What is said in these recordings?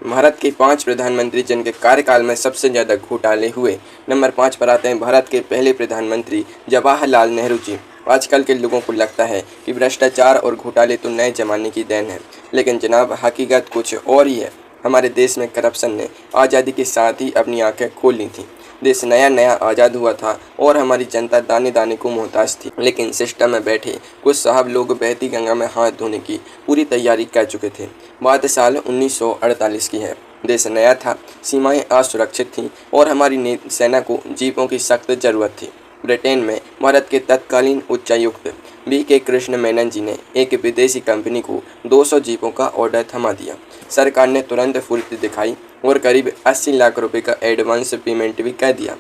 भारत के 5 प्रधानमंत्री जिनके कार्यकाल में सबसे ज़्यादा घोटाले हुए। नंबर 5 पर आते हैं भारत के पहले प्रधानमंत्री जवाहरलाल नेहरू जी। आजकल के लोगों को लगता है कि भ्रष्टाचार और घोटाले तो नए जमाने की देन है, लेकिन जनाब हकीकत कुछ और ही है। हमारे देश में करप्शन ने आज़ादी के साथ ही अपनी आंखें खोल ली थी। देश नया नया आज़ाद हुआ था और हमारी जनता दाने दाने को मोहताज थी, लेकिन सिस्टम में बैठे कुछ साहब लोग बहती गंगा में हाथ धोने की पूरी तैयारी कर चुके थे। बात साल 1948 की है। देश नया था, सीमाएं असुरक्षित थीं और हमारी सेना को जीपों की सख्त ज़रूरत थी। ब्रिटेन में भारत के तत्कालीन उच्चायुक्त BK कृष्ण मेनन जी ने एक विदेशी कंपनी को 200 जीपों का ऑर्डर थमा दिया। सरकार ने तुरंत फुर्ती दिखाई और करीब 80 लाख रुपए का एडवांस पेमेंट भी कर दिया।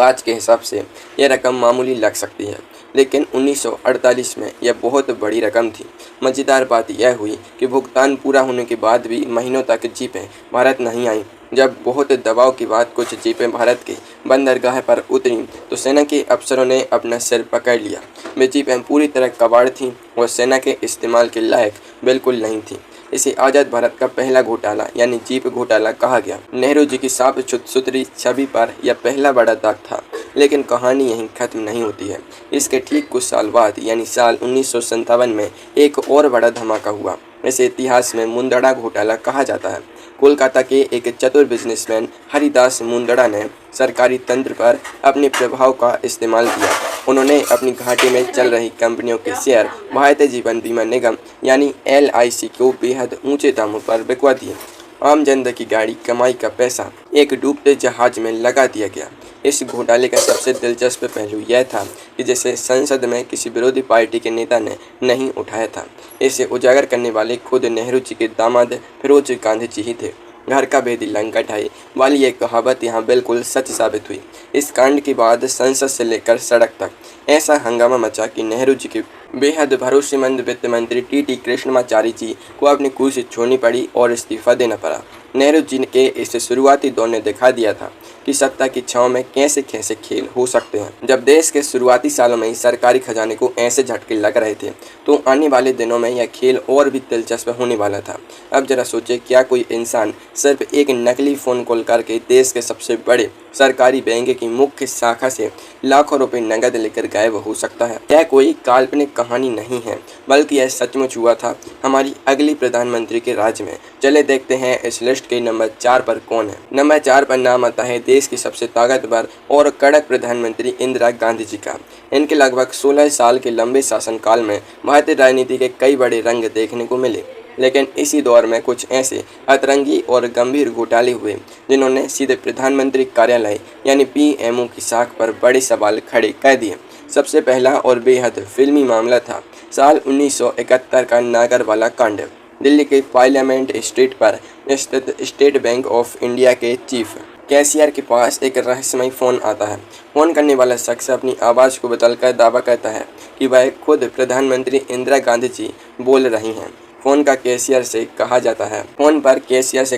आज के हिसाब से यह रकम मामूली लग सकती है, लेकिन 1948 में यह बहुत बड़ी रकम थी। मज़ेदार बात यह हुई कि भुगतान पूरा होने के बाद भी महीनों तक जीपें भारत नहीं आईं। जब बहुत दबाव के बाद कुछ जीपें भारत के बंदरगाह पर उतरीं तो सेना के अफसरों ने अपना सिर पकड़ लिया। वे जीपें पूरी तरह कबाड़ थीं और सेना के इस्तेमाल के लायक बिल्कुल नहीं थीं। इसे आज़ाद भारत का पहला घोटाला यानी जीप घोटाला कहा गया। नेहरू जी की साफ सुथरी छवि पर यह पहला बड़ा दाग था, लेकिन कहानी यहीं खत्म नहीं होती है। इसके ठीक कुछ साल बाद यानी साल 1957 में एक और बड़ा धमाका हुआ। इसे इतिहास में मुंदड़ा घोटाला कहा जाता है। कोलकाता के एक चतुर बिजनेसमैन हरिदास मुंदड़ा ने सरकारी तंत्र पर अपने प्रभाव का इस्तेमाल किया। उन्होंने अपनी घाटे में चल रही कंपनियों के शेयर भारतीय जीवन बीमा निगम यानी LIC को बेहद ऊंचे दामों पर बिकवा दिए। आम जनता की गाड़ी कमाई का पैसा एक डूबते जहाज में लगा दिया गया। इस घोटाले का सबसे दिलचस्प पहलू यह था कि जिसे संसद में किसी विरोधी पार्टी के नेता ने नहीं उठाया था। इसे उजागर करने वाले खुद नेहरू जी के दामाद फिरोज गांधी जी ही थे। घर का भेदी लंका ढाई वाली ये कहावत यहाँ बिल्कुल सच साबित हुई। इस कांड के बाद संसद से लेकर सड़क तक ऐसा हंगामा मचा कि नेहरू जी के बेहद भरोसेमंद वित्त मंत्री TT कृष्णमाचारी जी को अपनी कुर्सी छोड़नी पड़ी और इस्तीफा देना पड़ा। नेहरू जी के इस शुरुआती दौर ने दिखा दिया था कि सत्ता की छांव में कैसे कैसे खेल हो सकते हैं। जब देश के शुरुआती सालों में ही सरकारी खजाने को ऐसे झटके लग रहे थे, तो आने वाले दिनों में यह खेल और भी दिलचस्प होने वाला था। अब जरा सोचे, क्या कोई इंसान सिर्फ एक नकली फ़ोन कॉल करके देश के सबसे बड़े सरकारी बैंक की मुख्य शाखा से लाखों रुपए नकद लेकर गायब हो सकता है? यह कोई काल्पनिक कहानी नहीं है, बल्कि यह सचमुच हुआ था हमारी अगली प्रधानमंत्री के राज में। चले देखते हैं इस लिस्ट के नंबर 4 पर कौन है। नंबर 4 पर नाम आता है देश की सबसे ताकतवर और कड़क प्रधानमंत्री इंदिरा गांधी जी का। इनके लगभग 16 साल के लंबे शासनकाल में भारतीय राजनीति के कई बड़े रंग देखने को मिले, लेकिन इसी दौर में कुछ ऐसे अतरंगी और गंभीर घोटाले हुए जिन्होंने सीधे प्रधानमंत्री कार्यालय यानी PMO की साख पर बड़े सवाल खड़े कर दिए। सबसे पहला और बेहद फिल्मी मामला था साल 1971 का नागरवाला कांड। दिल्ली के पार्लियामेंट स्ट्रीट पर स्थित स्टेट बैंक ऑफ इंडिया के चीफ कैशियर के पास एक रहस्यमय फ़ोन आता है। फ़ोन करने वाला शख्स अपनी आवाज़ को बदलकर दावा करता है कि वह खुद प्रधानमंत्री इंदिरा गांधी जी बोल रही हैं। फ़ोन पर कैशियर से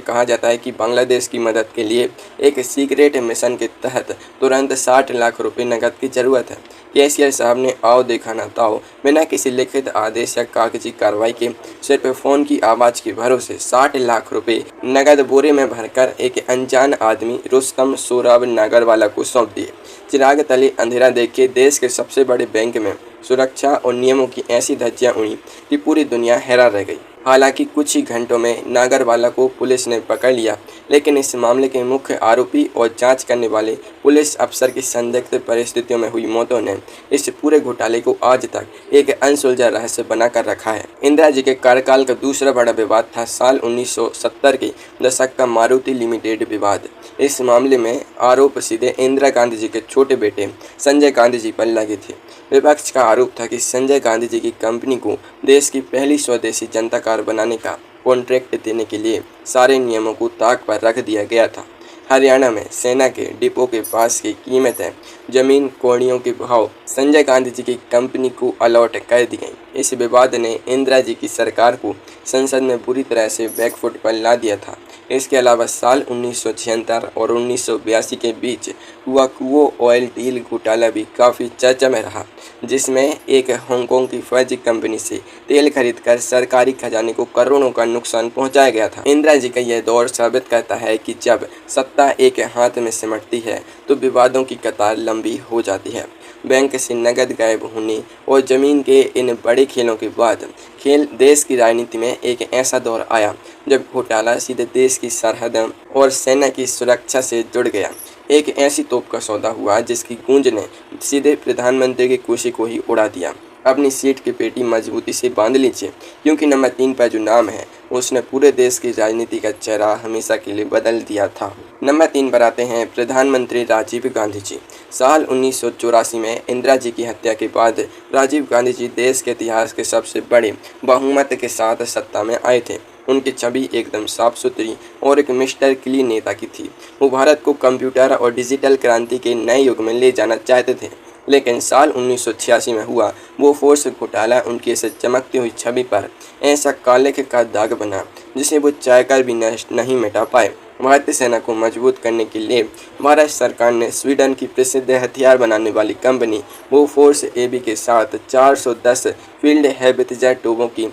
कहा जाता है कि बांग्लादेश की मदद के लिए एक सीक्रेट मिशन के तहत तुरंत 60 लाख रुपए नकद की ज़रूरत है। कैशियर साहब ने आओ देखा ना ताओ बिना किसी लिखित आदेश या कागजी कार्रवाई के सिर्फ फ़ोन की आवाज़ के भरोसे 60 लाख रुपए नकद बोरे में भरकर एक अनजान आदमी रुस्तम सोहराब नागरवाला को सौंप दिए। चिराग तले अंधेरा देख के देश के सबसे बड़े बैंक में सुरक्षा और नियमों की ऐसी धज्जियां उड़ी कि पूरी दुनिया हैरान रह गई। हालांकि कुछ ही घंटों में नागरवाला को पुलिस ने पकड़ लिया, लेकिन इस मामले के मुख्य आरोपी और जांच करने वाले पुलिस अफसर की संदिग्ध परिस्थितियों में हुई मौतों ने इस पूरे घोटाले को आज तक एक अनसुलझा रहस्य बनाकर रखा है। इंदिरा जी के कार्यकाल का दूसरा बड़ा विवाद था साल 1970 के दशक का मारुति लिमिटेड विवाद। इस मामले में आरोप सीधे इंदिरा गांधी जी के छोटे बेटे संजय गांधी जी पर लगे थे। विपक्ष का आरोप था कि संजय गांधी जी की कंपनी को देश की पहली स्वदेशी जनता कार बनाने का कॉन्ट्रैक्ट देने के लिए सारे नियमों को ताक पर रख दिया गया था। हरियाणा में सेना के डिपो के पास की कीमतें जमीन कौड़ियों के भाव संजय गांधी जी की कंपनी को अलॉट कर दी गई। इस विवाद ने इंदिरा जी की सरकार को संसद में बुरी तरह से बैकफुट पर ला दिया था। इसके अलावा साल 1976 और 1982 के बीच हुआ कुओ ऑयल डील घोटाला भी काफ़ी चर्चा में रहा, जिसमें एक हांगकांग की फर्जी कंपनी से तेल खरीदकर सरकारी खजाने को करोड़ों का नुकसान पहुंचाया गया था। इंदिरा जी का यह दौर साबित करता है कि जब सत्ता एक हाथ में सिमटती है तो विवादों की कतार लंबी हो जाती है। बैंक से नकद गायब होने और जमीन के इन बड़े खेलों के बाद देश की राजनीति में एक ऐसा दौर आया जब घोटाला सीधे देश की सरहद और सेना की सुरक्षा से जुड़ गया। एक ऐसी तोप का सौदा हुआ जिसकी गूंज ने सीधे प्रधानमंत्री की कुर्सी को ही उड़ा दिया। अपनी सीट की पेटी मजबूती से बांध लीजिए, क्योंकि नंबर 3 पर जो नाम है उसने पूरे देश की राजनीति का चेहरा हमेशा के लिए बदल दिया था। नंबर 3 पर आते हैं प्रधानमंत्री राजीव गांधी जी। साल 1984 में इंदिरा जी की हत्या के बाद राजीव गांधी जी देश के इतिहास के सबसे बड़े बहुमत के साथ सत्ता में आए थे। उनकी छवि एकदम साफ सुथरी और एक मिस्टर क्लीन नेता की थी। वो भारत को कंप्यूटर और डिजिटल क्रांति के नए युग में ले जाना चाहते थे, लेकिन साल 1986 में हुआ वो फोर्स घोटाला उनकी इस चमकती हुई छवि पर ऐसा काले का दाग बना जिसे वो चाहकर भी नष्ट नहीं मिटा पाए। भारतीय सेना को मजबूत करने के लिए भारत सरकार ने स्वीडन की प्रसिद्ध हथियार बनाने वाली कंपनी बोफोर्स एबी के साथ 410 फील्ड हैबिटजेट तोपों की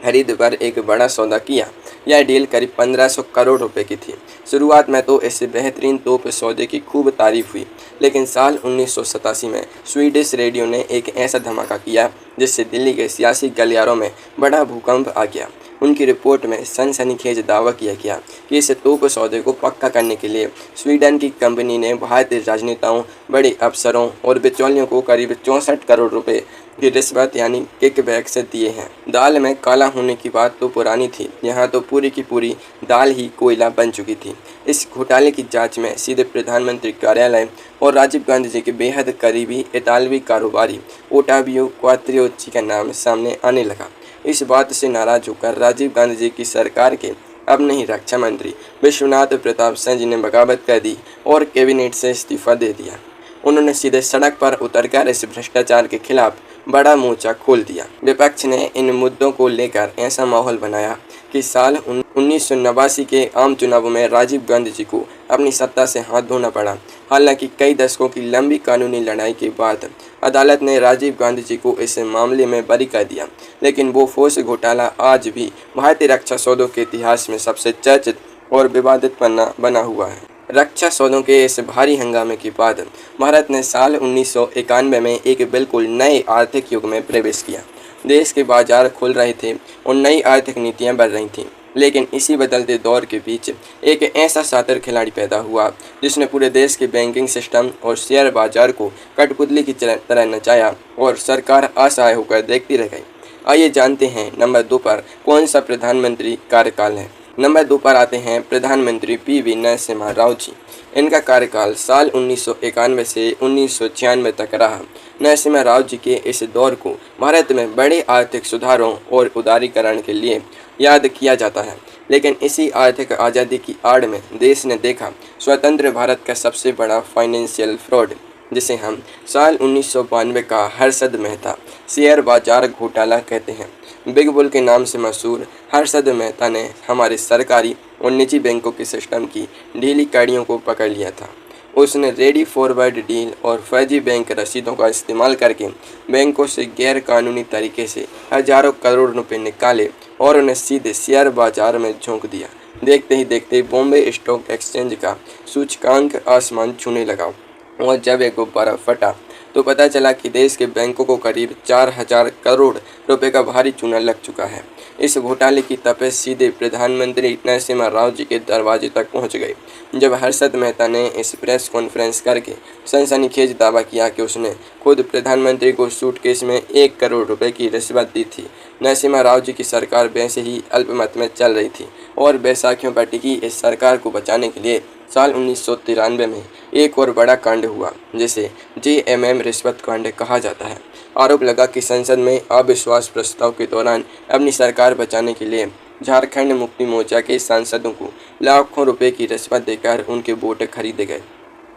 खरीद पर एक बड़ा सौदा किया। यह डील करीब 1500 करोड़ रुपए की थी। शुरुआत में तो इस बेहतरीन तोप सौदे की खूब तारीफ हुई, लेकिन साल 1987 में स्वीडिश रेडियो ने एक ऐसा धमाका किया जिससे दिल्ली के सियासी गलियारों में बड़ा भूकंप आ गया। उनकी रिपोर्ट में सनसनीखेज दावा किया गया कि इस तोप सौदे को पक्का करने के लिए स्वीडन की कंपनी ने भारतीय राजनेताओं, बड़े अफसरों और बिचौलियों को करीब 64 करोड़ रुपए की रिश्वत यानी किकबैक से दिए हैं। दाल में काला होने की बात तो पुरानी थी, यहाँ तो पूरी की पूरी दाल ही कोयला बन चुकी थी। इस घोटाले की जांच में सीधे प्रधानमंत्री कार्यालय और राजीव गांधी जी के बेहद करीबी इतालवी कारोबारी ओटावियो क्वात्रोच्ची का नाम सामने आने लगा। इस बात से नाराज होकर राजीव गांधी जी की सरकार के अब नहीं रक्षा मंत्री विश्वनाथ प्रताप सिंह जी ने बगावत कर दी और कैबिनेट से इस्तीफा दे दिया। उन्होंने सीधे सड़क पर उतरकर इस भ्रष्टाचार के खिलाफ बड़ा मोर्चा खोल दिया। विपक्ष ने इन मुद्दों को लेकर ऐसा माहौल बनाया कि साल 1989 के आम चुनावों में राजीव गांधी जी को अपनी सत्ता से हाथ धोना पड़ा। हालांकि कई दशकों की लंबी कानूनी लड़ाई के बाद अदालत ने राजीव गांधी जी को इस मामले में बरी कर दिया, लेकिन बोफोर्स घोटाला आज भी भारतीय रक्षा सौदों के इतिहास में सबसे चर्चित और विवादित पन्ना बना हुआ है। रक्षा सौदों के इस भारी हंगामे के बाद भारत ने साल 1991 में एक बिल्कुल नए आर्थिक युग में प्रवेश किया। देश के बाजार खुल रहे थे और नई आर्थिक नीतियां बढ़ रही थीं, लेकिन इसी बदलते दौर के बीच एक ऐसा शातिर खिलाड़ी पैदा हुआ जिसने पूरे देश के बैंकिंग सिस्टम और शेयर बाजार को कठपुतली की तरह नचाया और सरकार असहाय होकर देखती रह गई। आइए जानते हैं नंबर 2 पर कौन सा प्रधानमंत्री कार्यकाल है। नंबर 2 पर आते हैं प्रधानमंत्री पी.वी. नरसिम्हा राव जी। इनका कार्यकाल साल 1991 से 1996 तक रहा। नरसिम्हा राव जी के इस दौर को भारत में बड़े आर्थिक सुधारों और उदारीकरण के लिए याद किया जाता है, लेकिन इसी आर्थिक आज़ादी की आड़ में देश ने देखा स्वतंत्र भारत का सबसे बड़ा फाइनेंशियल फ्रॉड, जिसे हम साल 1992 का हर्षद मेहता शेयर बाजार घोटाला कहते हैं। बिग बुल के नाम से मशहूर हर्षद मेहता ने हमारे सरकारी और निजी बैंकों के सिस्टम की ढीली कड़ियों को पकड़ लिया था। उसने रेडी फॉरवर्ड डील और फर्जी बैंक रसीदों का इस्तेमाल करके बैंकों से गैर कानूनी तरीके से हजारों करोड़ रुपए निकाले और उन्हें सीधे शेयर बाजार में झोंक दिया। देखते ही देखते बॉम्बे स्टॉक एक्सचेंज का सूचकांक आसमान छूने लगा और जब एक गुब्बारा फटा तो पता चला कि देश के बैंकों को करीब 4000 करोड़ रुपए का भारी चूना लग चुका है। इस घोटाले की तपिश सीधे प्रधानमंत्री नरसिम्हा राव जी के दरवाजे तक पहुंच गई। जब हर्षद मेहता ने इस प्रेस कॉन्फ्रेंस करके सनसनीखेज दावा किया कि उसने खुद प्रधानमंत्री को सूटकेस में 1 करोड़ रुपए की रिश्वत दी थी। नरसिम्हा राव जी की सरकार वैसे ही अल्पमत में चल रही थी और बैसाखियों पर टिकी इस सरकार को बचाने के लिए साल 1993 में एक और बड़ा कांड हुआ, जिसे JMM रिश्वत कांड कहा जाता है। आरोप लगा कि संसद में अविश्वास प्रस्ताव के दौरान अपनी सरकार बचाने के लिए झारखंड मुक्ति मोर्चा के सांसदों को लाखों रुपए की रिश्वत देकर उनके वोट खरीदे गए।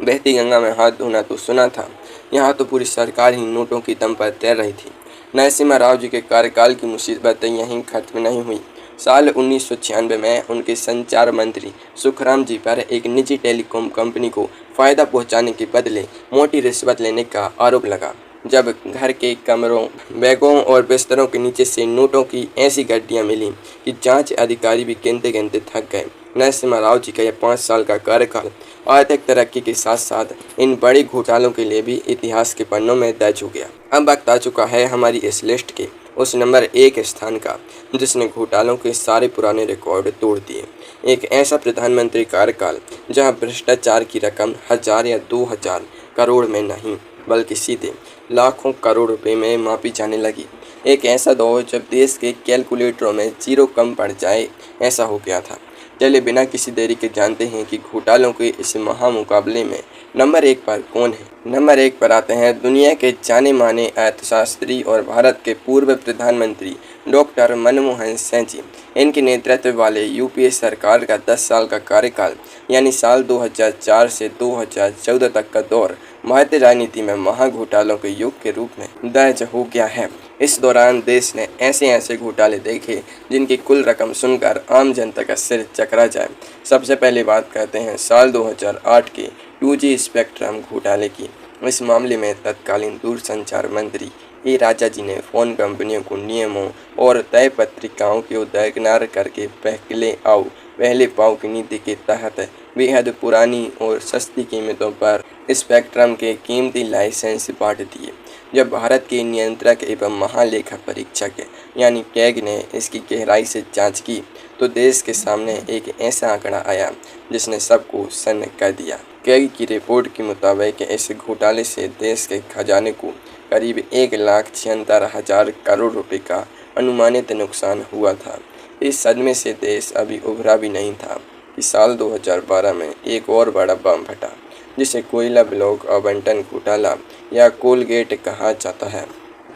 बहती गंगा में हाथ धोना तो सुना था, यहाँ तो पूरी सरकार ही नोटों की दम पर तैर रही थी। नरसिम्हा राव जी के कार्यकाल की मुसीबतें यहीं खत्म नहीं हुई। साल 1996 में उनके संचार मंत्री सुखराम जी पर एक निजी टेलीकॉम कंपनी को फ़ायदा पहुंचाने के बदले मोटी रिश्वत लेने का आरोप लगा। जब घर के कमरों, बैगों और बिस्तरों के नीचे से नोटों की ऐसी गड्डियां मिली कि जांच अधिकारी भी गिनते गिनते थक गए। नरसिम्हा राव जी का यह 5 साल का कार्यकाल आर्थिक तरक्की के साथ साथ इन बड़े घोटालों के लिए भी इतिहास के पन्नों में दर्ज हो गया। अब वक्त आ चुका है हमारी इस लिस्ट के उस नंबर 1 स्थान का, जिसने घोटालों के सारे पुराने रिकॉर्ड तोड़ दिए। एक ऐसा प्रधानमंत्री कार्यकाल जहां भ्रष्टाचार की रकम 1000 या 2000 करोड़ में नहीं बल्कि सीधे लाखों करोड़ रुपए में मापी जाने लगी। एक ऐसा दौर जब देश के कैलकुलेटरों में जीरो कम पड़ जाए ऐसा हो गया था। चलिए बिना किसी देरी के जानते हैं कि घोटालों के इस महामुकाबले में नंबर 1 पर कौन है। नंबर 1 पर आते हैं दुनिया के जाने माने अर्थशास्त्री और भारत के पूर्व प्रधानमंत्री डॉक्टर मनमोहन सिंह जी। इनके नेतृत्व वाले यूपीए सरकार का 10 साल का कार्यकाल यानी साल 2004 से 2014 तक का दौर भारतीय राजनीति में महाघोटालों के युग के रूप में दर्ज हो गया है। इस दौरान देश ने ऐसे ऐसे घोटाले देखे जिनकी कुल रकम सुनकर आम जनता का सिर चकरा जाए। सबसे पहले बात करते हैं साल 2008 के 2G स्पेक्ट्रम घोटाले की। इस मामले में तत्कालीन दूरसंचार मंत्री ए राजा जी ने फ़ोन कंपनियों को नियमों और तय पत्रिकाओं को दरकिनार करके पहले पाओ की नीति के तहत बेहद पुरानी और सस्ती कीमतों पर स्पेक्ट्रम के कीमती लाइसेंस बांट दिए। जब भारत के नियंत्रक एवं महालेखा परीक्षक यानी कैग ने इसकी गहराई से जांच की तो देश के सामने एक ऐसा आंकड़ा आया जिसने सबको सन्न कर दिया। कैग की रिपोर्ट के मुताबिक इस घोटाले से देश के खजाने को करीब 1,76,000 करोड़ रुपए का अनुमानित नुकसान हुआ था। इस सदमे से देश अभी उभरा भी नहीं था कि साल 2012 में एक और बड़ा बम फटा, जिसे कोयला ब्लॉक आवंटन घोटाला या कोलगेट कहा जाता है।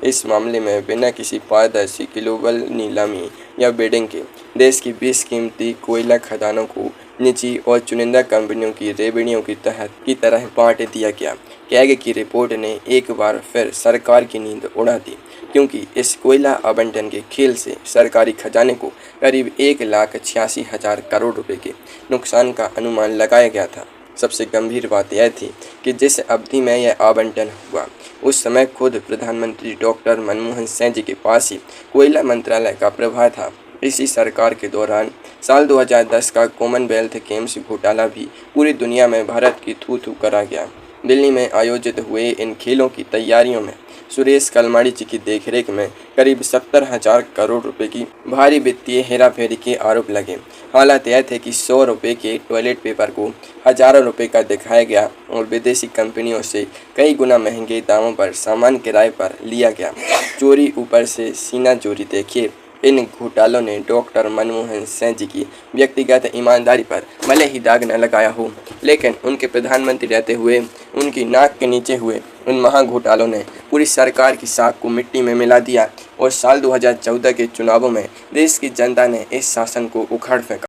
इस मामले में बिना किसी पारदर्शी ग्लोबल नीलामी या बिडिंग के देश की 20 कीमती कोयला खदानों को निजी और चुनिंदा कंपनियों की रेवड़ियों की तरह बांट दिया गया। कैग की रिपोर्ट ने एक बार फिर सरकार की नींद उड़ा दी, क्योंकि इस कोयला आवंटन के खेल से सरकारी खजाने को करीब 1,86,000 करोड़ रुपए के नुकसान का अनुमान लगाया गया था। सबसे गंभीर बात यह थी कि जिस अवधि में यह आवंटन हुआ उस समय खुद प्रधानमंत्री डॉक्टर मनमोहन सिंह जी के पास ही कोयला मंत्रालय का प्रभार था। इसी सरकार के दौरान साल 2010 का कॉमनवेल्थ गेम्स घोटाला भी पूरी दुनिया में भारत की थू थू करा गया। दिल्ली में आयोजित हुए इन खेलों की तैयारियों में सुरेश कलमाड़ी जी की देखरेख में करीब 70,000 करोड़ रुपए की भारी वित्तीय हेराफेरी के आरोप लगे। हालात यह थे कि 100 रुपये के टॉयलेट पेपर को हजारों रुपए का दिखाया गया और विदेशी कंपनियों से कई गुना महंगे दामों पर सामान किराए पर लिया गया। चोरी ऊपर से सीना चोरी देखिए। इन घोटालों ने डॉक्टर मनमोहन सिंह जी की व्यक्तिगत ईमानदारी पर भले ही दाग न लगाया हो, लेकिन उनके प्रधानमंत्री रहते हुए उनकी नाक के नीचे हुए उन महाघोटालों ने पूरी सरकार की साख को मिट्टी में मिला दिया और साल 2014 के चुनावों में देश की जनता ने इस शासन को उखाड़ फेंका।